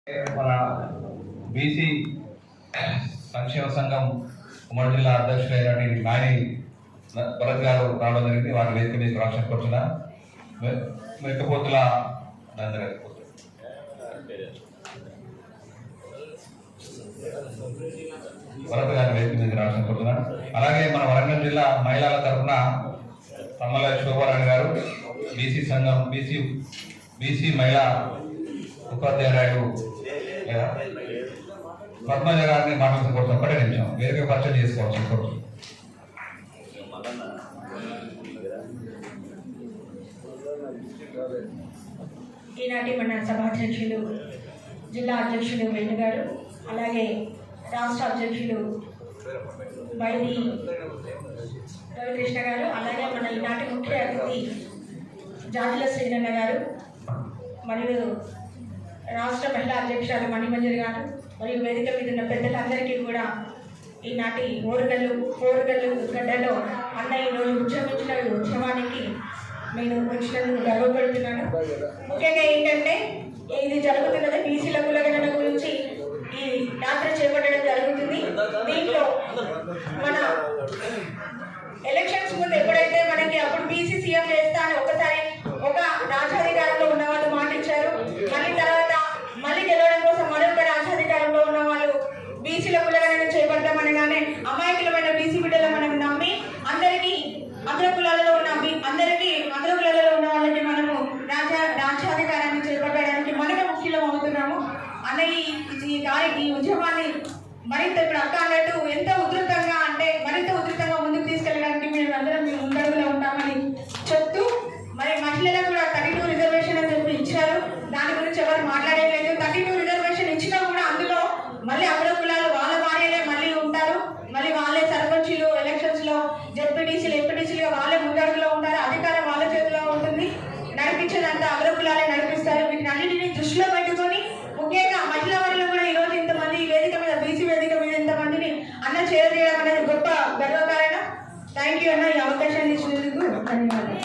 మన బీసీ సంక్షేమ సంఘం ఉమ్మడి జిల్లా అధ్యక్షుడైన నాని భరత్ గారు రావడం జరిగింది. వారి వేదిక మీద రాష్ట్రం కూర్చున్న మెక్కపోతుల భరత్ గారి వేదిక మీద రాష్ట్రం కూర్చున్నారు. అలాగే మన వరంగల్ జిల్లా మహిళల తరఫున తమ్మల శోభారాణి గారు బీసీ సంఘం బీసీ మహిళా ఉపాధ్యాయుడు పద్మజ గారిని మాట్లాడుకోవచ్చు. ఒకటే నిమిషం వేరే పరిచయం చేసుకోవచ్చు. ఈనాటి మన సభాధ్యక్షులు జిల్లా అధ్యక్షులు వెండి గారు, అలాగే రాష్ట్ర అధ్యక్షులు బైడి రవికృష్ణ గారు, అలాగే మన ఈనాటి ముఖ్య అతిథి జాతుల శ్రీరన్న గారు, మరియు రాష్ట్ర మహిళా అధ్యక్షురాలు మణిమంజరి గారు, మరియు వేదిక మీద ఉన్న పెద్దలందరికీ కూడా ఈనాటి ఓరుగల్లు గడ్డలో అన్న ఈరోజు ఉద్యమించిన ఉద్యమానికి నేను వచ్చినందుకు గర్వపడుతున్నాను. ముఖ్యంగా ఏంటంటే ఇది జరుగుతున్నది బీసీల కులగణన గురించి ఈ యాత్ర చేపట్టడం జరుగుతుంది. దీంట్లో మన ఎలక్షన్స్ ముందు ఎప్పుడైతే మనకి అప్పుడు బీసీ సీఎం చేస్తా అని ఒకసారి ఒక రాజ్యాధికారంలో ఉన్న వాళ్ళు మాట ఇచ్చారు. మళ్ళీ తర్వాత మళ్ళీ గెలవడం కోసం మరొక రాజ్యాధికారంలో ఉన్న వాళ్ళు బీసీల కులగణన చేపడతామనగానే అమాయకులమైన బీసీ బిడ్డలు మనం నమ్మి అందరికీ అగ్ర కులాలలో ఉన్న వాళ్ళకి మనము రాజ్యాధికారాన్ని చేపట్టడానికి మనమే ముఖ్యం అవుతున్నాము అన్న ఈ ఉద్యమాన్ని మరింత ఇప్పుడు అక్క అన్నట్టు ఎంత ఉధృతంగా అంటే మరింత ఉధృతంగా ముందుకు తీసుకెళ్ళడానికి మేము అందరం ముందడుగులో ఉంటామని చెప్తూ, మరి మహిళలకు కూడా 32 రిజర్వేషన్ అని చెప్పి ఇచ్చారు. దాని గురించి ఎవరు మాట్లాడలేదు. 32 రిజర్వేషన్ ఇచ్చినా కూడా అందులో మళ్ళీ అగ్ర కులాలు వాళ్ళ భార్యలే మళ్ళీ ఉంటారు. మళ్ళీ వాళ్ళే సర్పంచులు ఎలక్షన్స్ లో జెడ్పీటీసీలు ఎంపీటీసీలుగా వాళ్ళే ముందడుగులో ఉంటారు. అధికారం వాళ్ళ చేతిలో ఉంటుంది. నడిపించేదంతా అగ్ర కులాలే నడిపిస్తారు. వీటిని అన్నింటినీ దృష్టిలో పెట్టుకొని ముఖ్యంగా మహిళా వర్గంలో కూడా ఈరోజు ఇంతమంది ఈ వేదిక మీద బీసీ వేదిక మీద ఇంతమందిని అన్న చేరదీయడం అనేది గొప్ప గర్వకారణం. థ్యాంక్ యూ అన్న, ఈ అవకాశాన్ని ఇచ్చినందుకు ధన్యవాదాలు.